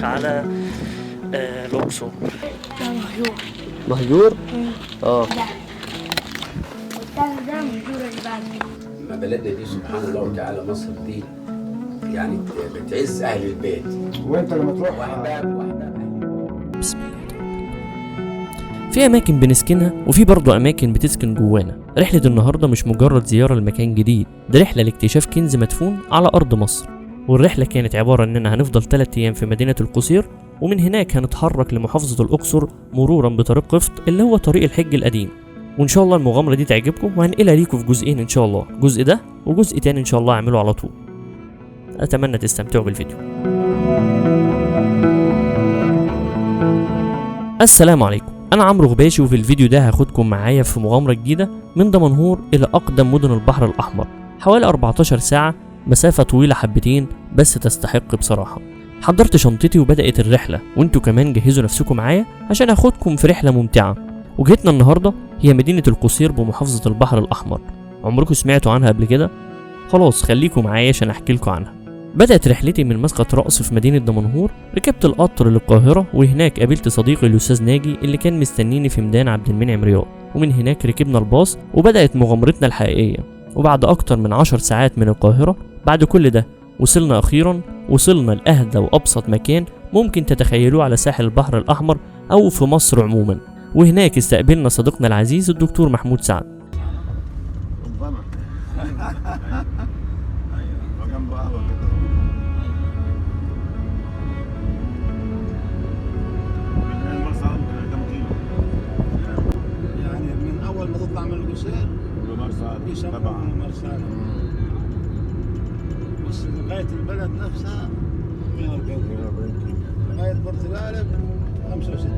على الأقصر. مهجور. مهجور؟ ده والتاني ده مهجور البلد. ما بلدنا دي سبحان الله وتعالى مصر دي يعني بتعز أهل البيت. وانت لما تروح واحدة بسم الله. في أماكن بنسكنها وفي برضه أماكن بتسكن جوانا. رحلة النهاردة مش مجرد زيارة لمكان جديد، ده رحلة لاكتشاف كنز مدفون على أرض مصر. والرحلة كانت عبارة إننا هنفضل 3 أيام في مدينة القصير، ومن هناك هنتحرك لمحافظة الأقصر مرورا بطريق قفط اللي هو طريق الحج القديم. وإن شاء الله المغامرة دي تعجبكم وهنقلها ليكم في جزئين إن شاء الله، جزء ده وجزء تاني إن شاء الله أعمله على طول. أتمنى تستمتعوا بالفيديو. السلام عليكم، أنا عمرو غباشي، وفي الفيديو ده هاخدكم معايا في مغامرة جديدة من دمنهور إلى أقدم مدن البحر الأحمر، حوالي 14 ساعة، مسافة طويلة حبتين بس تستحق بصراحة. حضرت شنطتي وبدأت الرحلة، وانتوا كمان جهزوا نفسكم معايا عشان هاخدكم في رحلة ممتعة. وجهتنا النهاردة هي مدينة القصير بمحافظة البحر الأحمر. عمركم سمعتوا عنها قبل كده؟ خلاص خليكم معايا عشان أحكي لكم عنها. بدأت رحلتي من مسقط رأس في مدينة دمنهور، ركبت القطر للقاهرة، وهناك قابلت صديقي الأستاذ ناجي اللي كان مستنيني في ميدان عبد المنعم رياض، ومن هناك ركبنا الباص وبدأت مغامرتنا الحقيقية. وبعد أكتر من 10 ساعات من القاهرة، بعد كل ده وصلنا أخيرا لأهدى وأبسط مكان ممكن تتخيلوه على ساحل البحر الأحمر أو في مصر عموما. وهناك استقبلنا صديقنا العزيز الدكتور محمود سعد. يعني من اول ما تطلع من القصير يسموها مرسى، بس لغايه البلد نفسها 140 كيلو، لغايه بورت العالم 65.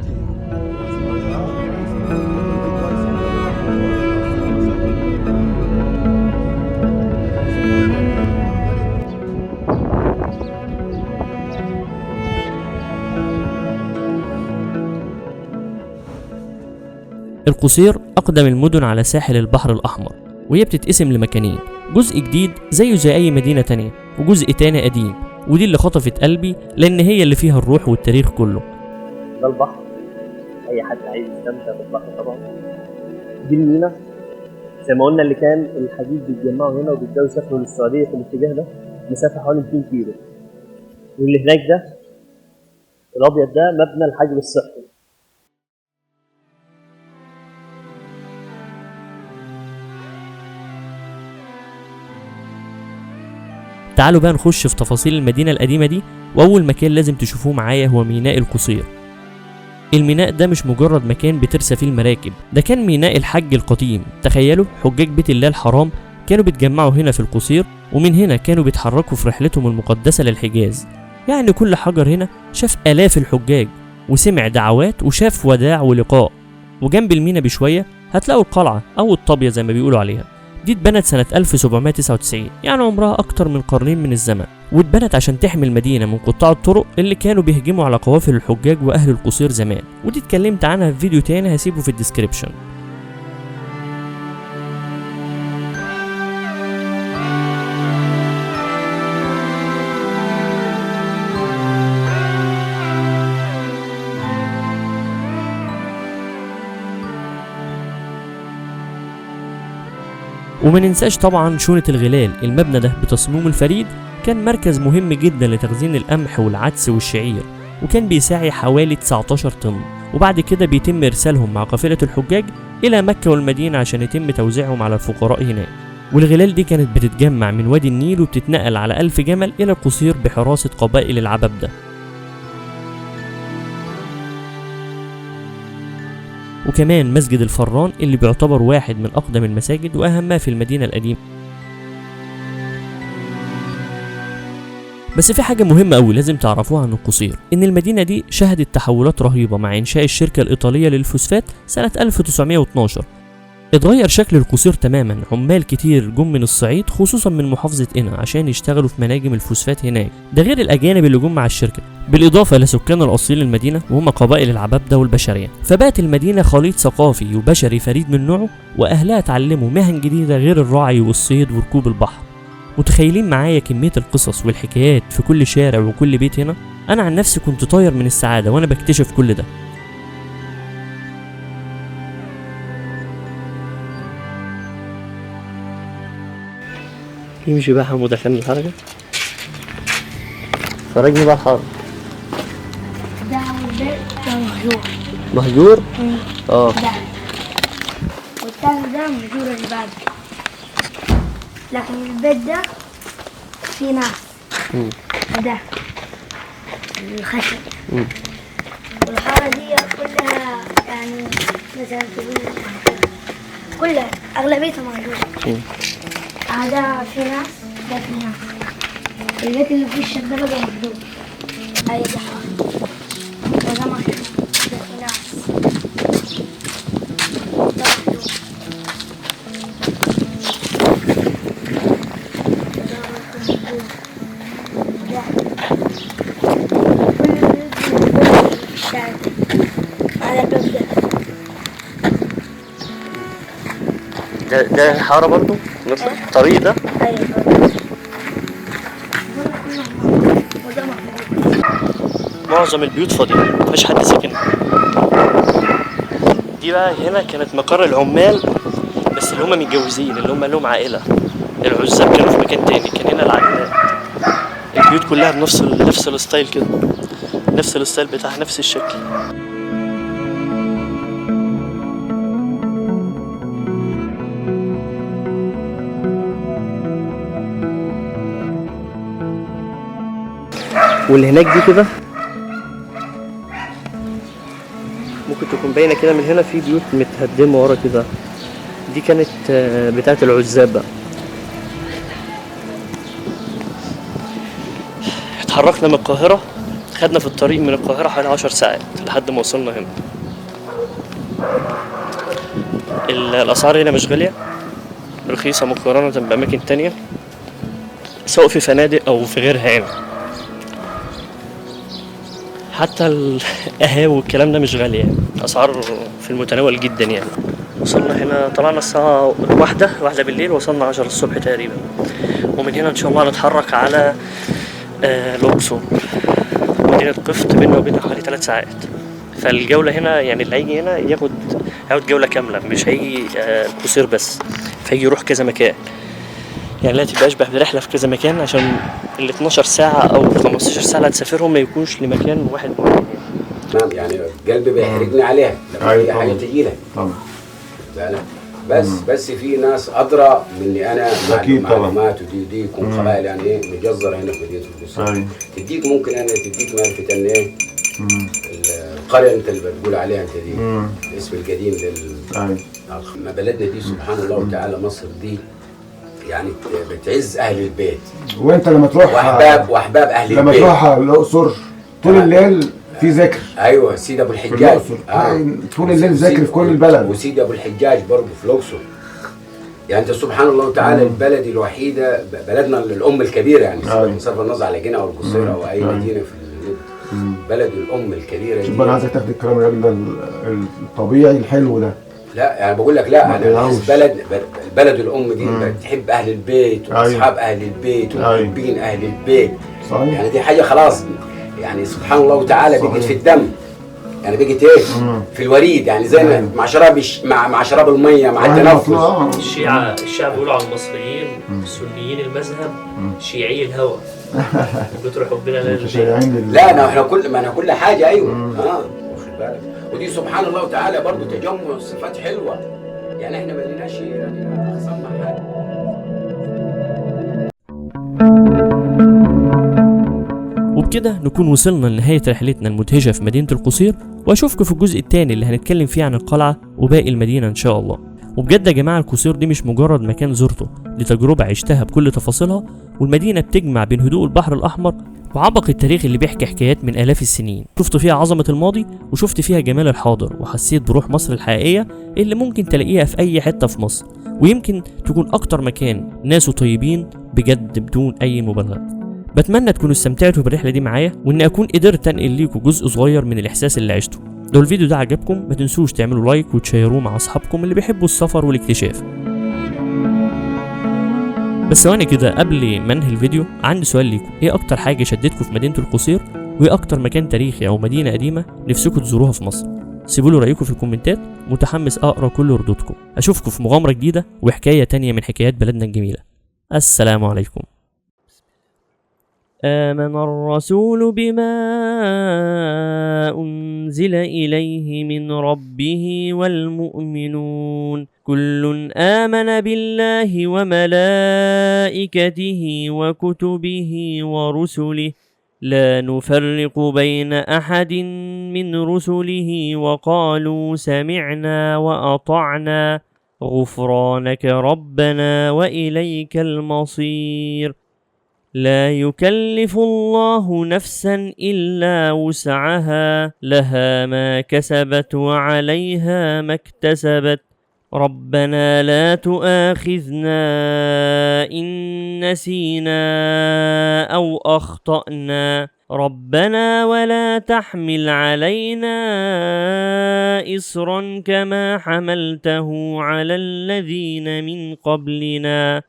القصير أقدم المدن على ساحل البحر الأحمر، وهي بتتقسم لمكانين، جزء جديد زيه زي أي مدينة تانية، وجزء تاني قديم، ودي اللي خطفت قلبي لأن هي اللي فيها الروح والتاريخ كله. ده البحر، أي حد عايز يستمتع بالبحر طبعا. دي المينا زي ما قلنا اللي كان الحديد بيتجمعوا هنا وبيبدأوا يسافروا للسعودية في الاتجاه ده، مسافة حوالي 200 كيلو. واللي هناك ده الأبيض ده مبنى الحجر الصحي. تعالوا بقى نخش في تفاصيل المدينة القديمة دي، وأول مكان لازم تشوفوه معايا هو ميناء القصير. الميناء ده مش مجرد مكان بترسى فيه المراكب، ده كان ميناء الحج القديم. تخيلوا حجاج بيت الله الحرام كانوا بيتجمعوا هنا في القصير، ومن هنا كانوا بيتحركوا في رحلتهم المقدسة للحجاز. يعني كل حجر هنا شاف آلاف الحجاج وسمع دعوات وشاف وداع ولقاء. وجنب الميناء بشوية هتلاقوا القلعة أو الطابية زي ما بيقولوا عليها. دي اتبنت سنة 1799، يعني عمرها أكتر من قرنين من الزمن، واتبنت عشان تحمي المدينة من قطاع الطرق اللي كانوا بيهجموا على قوافل الحجاج وأهل القصير زمان، ودي اتكلمت عنها في فيديو تاني هسيبه في الديسكريبشن. وما ننساش طبعا شونة الغلال. المبنى ده بتصميمه الفريد كان مركز مهم جدا لتخزين القمح والعدس والشعير، وكان بيساعي حوالي 19 طن. وبعد كده بيتم ارسالهم مع قافلة الحجاج الى مكة والمدينة عشان يتم توزيعهم على الفقراء هناك. والغلال دي كانت بتتجمع من وادي النيل وبتتنقل على 1000 جمل الى القصير بحراسة قبائل العبابدة. وكمان مسجد الفران اللي بيعتبر واحد من أقدم المساجد وأهمها في المدينة القديمة. بس في حاجة مهمة أوي لازم تعرفوها عن القصير، إن المدينة دي شهدت تحولات رهيبة مع إنشاء الشركة الإيطالية للفوسفات سنة 1912. اتغير شكل القصير تماما، عمال كتير جم من الصعيد خصوصا من محافظة قنا عشان يشتغلوا في مناجم الفوسفات هناك، ده غير الأجانب اللي جم مع الشركة، بالإضافة لسكان الأصيل للمدينة وهم قبائل العبابدة والبشرية. فبقت المدينة خليط ثقافي وبشري فريد من نوعه، وأهلها اتعلموا مهن جديدة غير الرعي والصيد وركوب البحر. متخيلين معايا كمية القصص والحكايات في كل شارع وكل بيت هنا؟ انا عن نفسي كنت طاير من السعادة وانا بكتشف كل ده. يمشي بقى حمو دخلني الحركة. فرجني بقى الحرب. ده البيت ده مهجور. مهجور؟ اه. ده والتاني ده مهجور الباب، لكن البيت ده في ناس. وده الخشب. والحارة دي كلها يعني مثلا تقول كلها أغلبيتها مهجورة. هذا في ناس، ده في ناس. البيت اللي في الشق ده بقى مهجور. أي ده حارة. وده مهجور. ده في ناس. ده مهجور. ده حارة برضو نفس الطريق ده؟ ايوه. وده معظم البيوت فاضية، مفيش حد ساكن. دي بقى هنا كانت مقر العمال، بس اللي هم متجوزين، اللي هم لهم عائلة. العزاب كانوا في مكان تاني، كان هنا العائلات. البيوت كلها بنفس الستايل كده، نفس الستايل بتاعها، نفس الشكل. واللي هناك دي كده ممكن تكون باينه كده من هنا، في بيوت متهدمه ورا كده. دي كانت بتاعه العزاب بقى. اتحركنا من القاهره، خدنا في الطريق من القاهره حوالي 10 ساعات لحد ما وصلنا هنا. الاسعار هنا مش غاليه، رخيصه مقارنه باماكن تانية، سواء في فنادق او في غيرها يعني. حتى القهاوي والكلام ده مش غالي يعني، اسعار في المتناول جدا يعني. وصلنا هنا، طلعنا الساعة واحدة بالليل، وصلنا 10 الصبح تقريبا. ومن هنا ان شاء الله نتحرك على الأقصر، مدينة قفط، بيننا وبينها حوالي 3 ساعات. فالجولة هنا يعني اللي هيجي هنا ياخد جولة كاملة، مش هيجي القصير بس، فهيجي يروح كذا مكان يعني. لا تبقى اشبه برحلة في كذا مكان، عشان ال 12 ساعة او 15 ساعة اللي هتسافرهم ما يكونش لمكان واحد معين يعني. قلبي بيحرقني عليها لما هي حاجة تقيلة طبعا. بس في ناس ادرى مني انا معلومات، ودي يكون قبائل يعني ايه مجزره هنا في مدينه القصير. تديك ممكن انا تديك معرفه ان ايه القريه انت اللي بتقول عليها انت دي، الاسم القديم ما بلدنا دي سبحان الله وتعالى. مصر دي يعني بتعز اهل البيت. وانت لما تروح واحباب اهل البيت، لما تروح الاقصر طول الليل في ذكر. ايوه سيدي ابو الحجاج طول الليل ذكر في كل البلد. وسيدي ابو الحجاج برضه في الاقصر. يعني انت سبحان الله وتعالى البلد الوحيده، بلدنا الام الكبيره يعني، بصرف النظر على جنة او القصيره او اي مدينه في بلد الام الكبيره. شوف انا عايزك تاخد الكلام الراجل الطبيعي الحلو ده. لا يعني بقول لك، لا انا بلد الام دي بتحب اهل البيت واصحاب اهل البيت ومحبين اهل البيت. صحيح. يعني دي حاجه خلاص يعني سبحان الله وتعالى بقت في الدم يعني، بقت ايه في الوريد يعني، زي مع شراب الميه مع التنفس. الشيعة بيقولوا على المصريين سنيين المذهب شيعي الهوى. بتروح ربنا لا احنا كل حاجه ايوه واخد بالك. ودي سبحان الله وتعالى برضه تجمع صفات حلوه يعني، احنا ما لناش يعني اخصمنا حاجه. وبكده نكون وصلنا لنهاية رحلتنا المدهشة في مدينة القصير، واشوفكم في الجزء الثاني اللي هنتكلم فيه عن القلعة وباقي المدينة ان شاء الله. وبجد يا جماعة القصير دي مش مجرد مكان زرته، دي تجربة عشتها بكل تفاصيلها، والمدينة بتجمع بين هدوء البحر الأحمر وعبق التاريخ اللي بيحكي حكايات من آلاف السنين. شفت فيها عظمة الماضي وشفت فيها جمال الحاضر، وحسيت بروح مصر الحقيقية اللي ممكن تلاقيها في أي حتة في مصر، ويمكن تكون أكتر مكان ناسه طيبين بجد بدون أي مبالغة. بتمنى تكونوا استمتعتوا بالرحلة دي معايا، وإني أكون قدرت أنقل ليكم جزء صغير من الإحساس اللي عشته. لو الفيديو ده عجبكم ما تنسوش تعملوا لايك وتشيروه مع أصحابكم اللي بيحبوا السفر والاكتشاف. بس ثواني كده قبل ما انهي الفيديو، عندي سؤال ليكم، ايه اكتر حاجة شدتكم في مدينة القصير؟ وايه اكتر مكان تاريخي او مدينه قديمه نفسكم تزوروها في مصر؟ سيبوا لي رايكم في الكومنتات، متحمس اقرا كل ردودكم. اشوفكم في مغامره جديده وحكايه تانية من حكايات بلدنا الجميله. السلام عليكم. آمن الرسول بما أنزل إليه من ربه والمؤمنون كل آمن بالله وملائكته وكتبه ورسله لا نفرق بين أحد من رسله وقالوا سمعنا وأطعنا غفرانك ربنا وإليك المصير. لا يكلف الله نفسا إلا وسعها لها ما كسبت وعليها ما اكتسبت ربنا لا تؤاخذنا إن نسينا أو أخطأنا ربنا ولا تحمل علينا إصرا كما حملته على الذين من قبلنا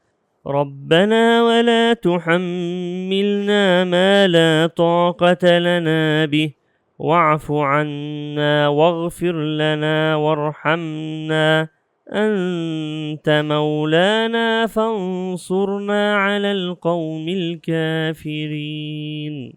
ربنا ولا تحملنا ما لا طاقة لنا به واعف عنا واغفر لنا وارحمنا أنت مولانا فانصرنا على القوم الكافرين.